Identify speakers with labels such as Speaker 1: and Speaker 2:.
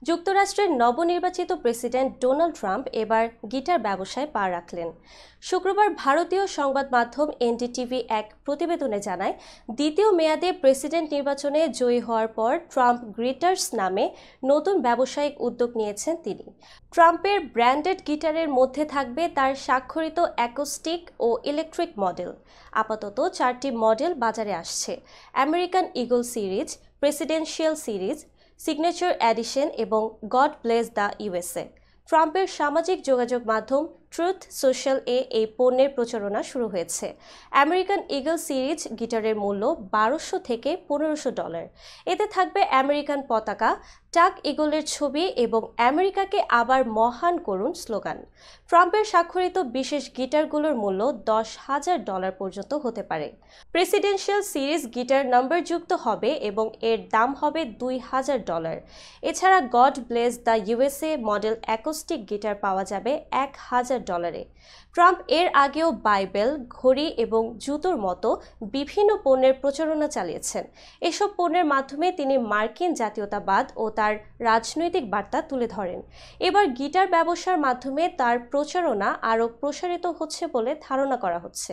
Speaker 1: যুক্তরাষ্ট্রের নবনির্বাচিত president Donald Trump এবার গিটার ব্যবসায় পা রাখলেন। শুক্রবার ভারতীয় সংবাদ মাধ্যম এনডিটিভি এক প্রতিবেদনে জানায়, দ্বিতীয় মেয়াদে প্রেসিডেন্ট নির্বাচনে জয়ী হওয়ার পর ট্রাম্প গিটার্স নামে নতুন ব্যবসায়িক উদ্যোগ নিয়েছেন তিনি। ট্রাম্পের ব্র্যান্ডেড গিটারের মধ্যে থাকবে তার স্বাক্ষরিত অ্যাকোস্টিক ও ইলেকট্রিক মডেল। আপাতত 4টি মডেল বাজারে আসছে: American eagle series, presidential series, signature addition এবং গড ব্লেস দ্য ইউএসএ। ট্রাম্পের সামাজিক যোগাযোগ মাধ্যম ট্রুথ সোশ্যাল এই পণ্যের প্রচারণা শুরু হয়েছে। আমেরিকান ইগল সিরিজ গিটারের মূল্য $1200 থেকে $1500। এতে থাকবে আমেরিকান পতাকা, টাক ইগলের ছবি এবং আমেরিকাকে আবার মহান করুন স্লোগান। ট্রাম্পের স্বাক্ষরিত বিশেষ গিটারগুলোর মূল্য $10,000 পর্যন্ত হতে পারে। প্রেসিডেন্সিয়াল সিরিজ গিটার নম্বরযুক্ত হবে এবং এর দাম হবে $2000। এছাড়া god bless the USA model acoustic guitar পাওয়া যাবে $1000। ট্রাম্প এর আগেও বাইবেল, ঘড়ি এবং জুতোর মতো বিভিন্ন পণ্যের প্রচারণা চালিয়েছেন। এসব পণ্যের মাধ্যমে তিনি মার্কিন জাতীয়তাবাদ ও তার রাজনৈতিক বার্তা তুলে ধরেন। এবার গিটার ব্যবসার মাধ্যমে তার প্রচারণা আরও প্রসারিত হচ্ছে বলে ধারণা করা হচ্ছে।